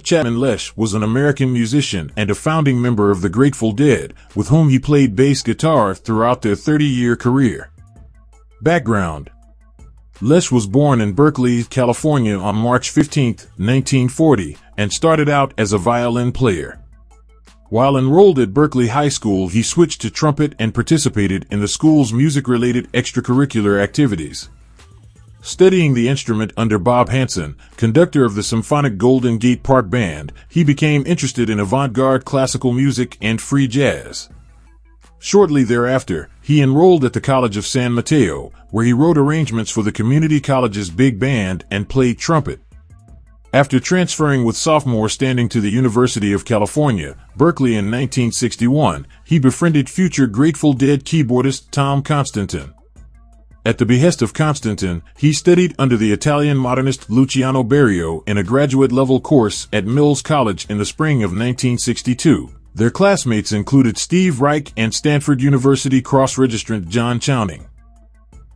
Chapman Lesh was an American musician and a founding member of the Grateful Dead, with whom he played bass guitar throughout their 30-year career. Background: Lesh was born in Berkeley, California on March 15, 1940, and started out as a violin player. While enrolled at Berkeley High School, he switched to trumpet and participated in the school's music-related extracurricular activities. Studying the instrument under Bob Hansen, conductor of the symphonic Golden Gate Park Band, he became interested in avant-garde classical music and free jazz. Shortly thereafter, he enrolled at the College of San Mateo, where he wrote arrangements for the community college's big band and played trumpet. After transferring with sophomore standing to the University of California, Berkeley in 1961, he befriended future Grateful Dead keyboardist Tom Constantin. At the behest of Constantin, he studied under the Italian modernist Luciano Berio in a graduate-level course at Mills College in the spring of 1962. Their classmates included Steve Reich and Stanford University cross-registrant John Chowning.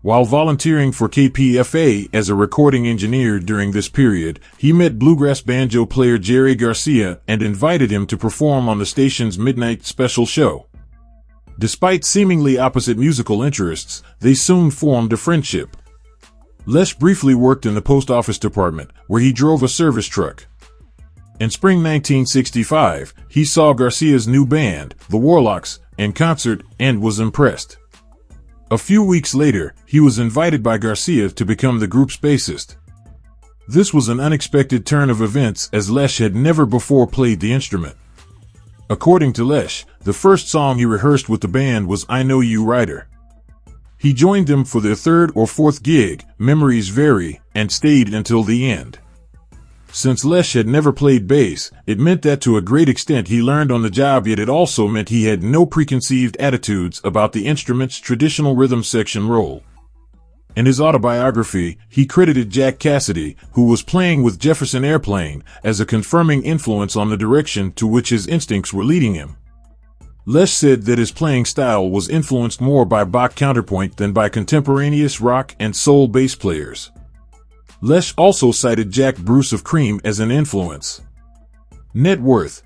While volunteering for KPFA as a recording engineer during this period, he met bluegrass banjo player Jerry Garcia and invited him to perform on the station's midnight special show. Despite seemingly opposite musical interests, they soon formed a friendship. Lesh briefly worked in the post office department, where he drove a service truck. In spring 1965, he saw Garcia's new band, the Warlocks, in concert and was impressed. A few weeks later, he was invited by Garcia to become the group's bassist. This was an unexpected turn of events, as Lesh had never before played the instrument. According to Lesh, the first song he rehearsed with the band was "I Know You Rider." He joined them for their third or fourth gig, "Memories Vary," and stayed until the end. Since Lesh had never played bass, it meant that to a great extent he learned on the job, yet it also meant he had no preconceived attitudes about the instrument's traditional rhythm section role. In his autobiography, he credited Jack Cassidy, who was playing with Jefferson Airplane, as a confirming influence on the direction to which his instincts were leading him. Lesh said that his playing style was influenced more by Bach counterpoint than by contemporaneous rock and soul bass players. Lesh also cited Jack Bruce of Cream as an influence. Net worth: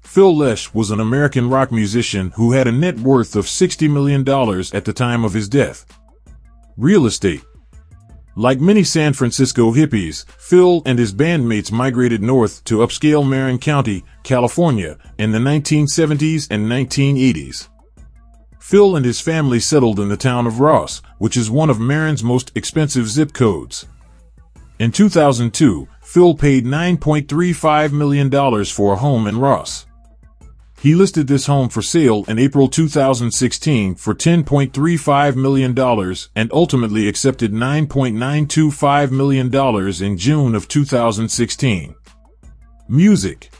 Phil Lesh was an American rock musician who had a net worth of $60 million at the time of his death. Real estate: Like many San Francisco hippies, Phil and his bandmates migrated north to upscale Marin County, California, in the 1970s and 1980s. Phil and his family settled in the town of Ross, which is one of Marin's most expensive zip codes. In 2002, Phil paid $9.35 million for a home in Ross. He listed this home for sale in April 2016 for $10.35 million and ultimately accepted $9.925 million in June of 2016. Music: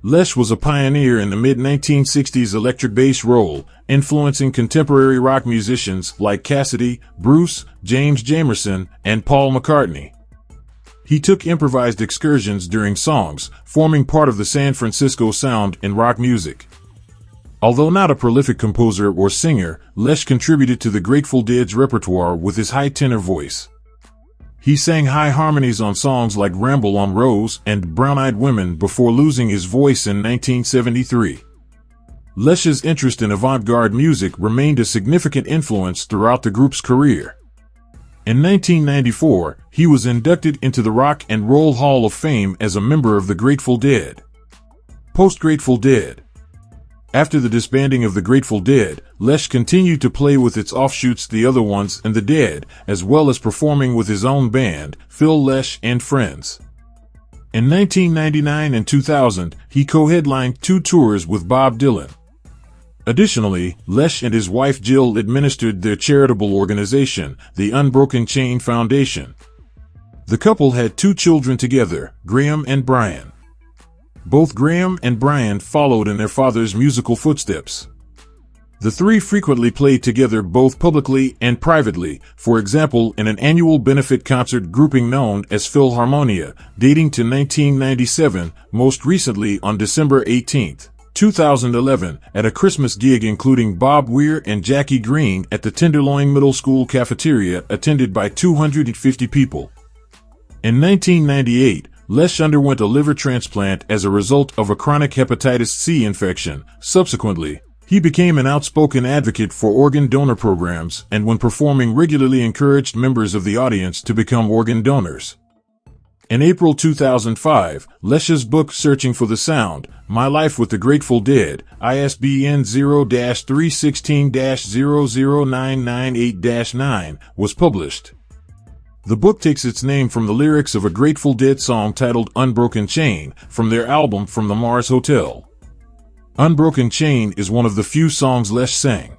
Lesh was a pioneer in the mid-1960s electric bass role, influencing contemporary rock musicians like Cassidy, Bruce, James Jamerson, and Paul McCartney. He took improvised excursions during songs, forming part of the San Francisco sound in rock music. Although not a prolific composer or singer, Lesh contributed to the Grateful Dead's repertoire with his high tenor voice. He sang high harmonies on songs like "Ramble on Rose" and "Brown-Eyed Women" before losing his voice in 1973. Lesh's interest in avant-garde music remained a significant influence throughout the group's career. In 1994, he was inducted into the Rock and Roll Hall of Fame as a member of the Grateful Dead. Post-Grateful Dead: After the disbanding of the Grateful Dead, Lesh continued to play with its offshoots The Other Ones and The Dead, as well as performing with his own band, Phil Lesh and Friends. In 1999 and 2000, he co-headlined 2 tours with Bob Dylan. Additionally, Lesh and his wife Jill administered their charitable organization, the Unbroken Chain Foundation. The couple had 2 children together, Graham and Brian. Both Graham and Brian followed in their father's musical footsteps. The 3 frequently played together both publicly and privately, for example in an annual benefit concert grouping known as Philharmonia, dating to 1997, most recently on December 18, 2011, at a Christmas gig including Bob Weir and Jackie Green at the Tenderloin Middle School cafeteria, attended by 250 people. In 1998, Lesh underwent a liver transplant as a result of a chronic hepatitis C infection. Subsequently, he became an outspoken advocate for organ donor programs and when performing regularly encouraged members of the audience to become organ donors. In April 2005, Lesh's book Searching for the Sound, My Life with the Grateful Dead, ISBN 0-316-00998-9, was published. The book takes its name from the lyrics of a Grateful Dead song titled Unbroken Chain from their album From the Mars Hotel. Unbroken Chain is one of the few songs Lesh sang.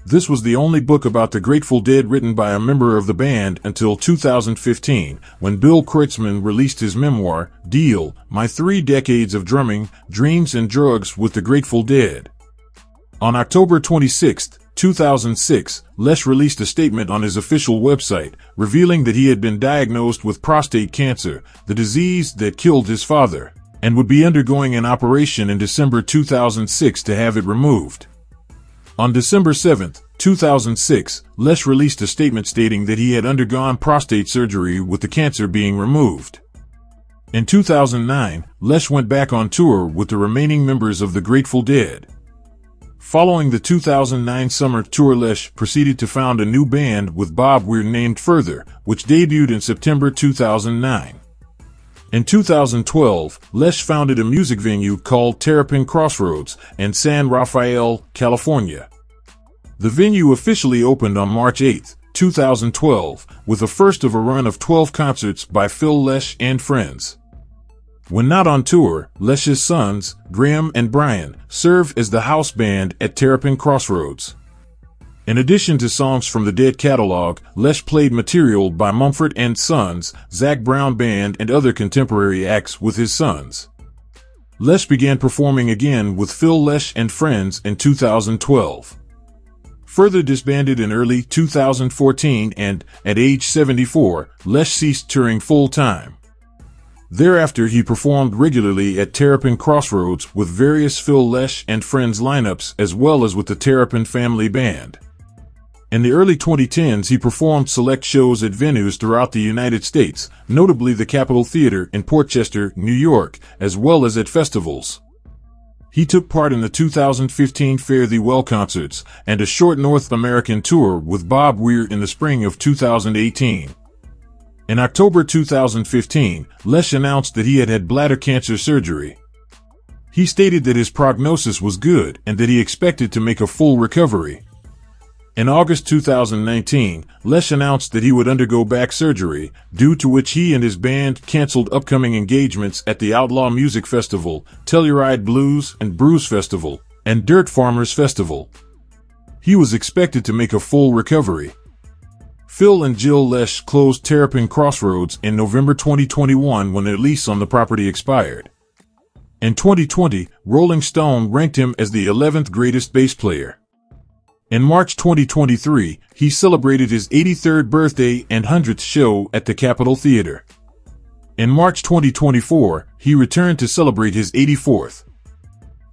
This was the only book about the Grateful Dead written by a member of the band until 2015, when Bill Kreutzmann released his memoir, Deal, My 3 Decades of Drumming, Dreams and Drugs with the Grateful Dead. On October 26, 2006, Lesh released a statement on his official website, revealing that he had been diagnosed with prostate cancer, the disease that killed his father, and would be undergoing an operation in December 2006 to have it removed. On December 7, 2006, Lesh released a statement stating that he had undergone prostate surgery with the cancer being removed. In 2009, Lesh went back on tour with the remaining members of the Grateful Dead. Following the 2009 summer tour, Lesh proceeded to found a new band with Bob Weir named Further, which debuted in September 2009. In 2012, Lesh founded a music venue called Terrapin Crossroads in San Rafael, California. The venue officially opened on March 8, 2012, with a first of a run of 12 concerts by Phil Lesh and friends. When not on tour, Lesh's sons, Graham and Brian, serve as the house band at Terrapin Crossroads. In addition to songs from the Dead catalog, Lesh played material by Mumford & Sons, Zac Brown Band and other contemporary acts with his sons. Lesh began performing again with Phil Lesh and friends in 2012. Further disbanded in early 2014 and, at age 74, Lesh ceased touring full-time. Thereafter he performed regularly at Terrapin Crossroads with various Phil Lesh and Friends lineups as well as with the Terrapin Family Band. In the early 2010s he performed select shows at venues throughout the United States, notably the Capitol Theater in Portchester, New York, as well as at festivals. He took part in the 2015 Fare Thee Well concerts and a short North American tour with Bob Weir in the spring of 2018. In October 2015, Lesh announced that he had had bladder cancer surgery. He stated that his prognosis was good and that he expected to make a full recovery. In August 2019, Lesh announced that he would undergo back surgery, due to which he and his band canceled upcoming engagements at the Outlaw Music Festival, Telluride Blues and Brews Festival, and Dirt Farmers Festival. He was expected to make a full recovery. Phil and Jill Lesh closed Terrapin Crossroads in November 2021 when their lease on the property expired. In 2020, Rolling Stone ranked him as the 11th greatest bass player. In March 2023, he celebrated his 83rd birthday and 100th show at the Capitol Theater. In March 2024, he returned to celebrate his 84th.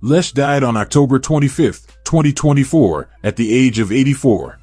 Lesh died on October 25, 2024, at the age of 84.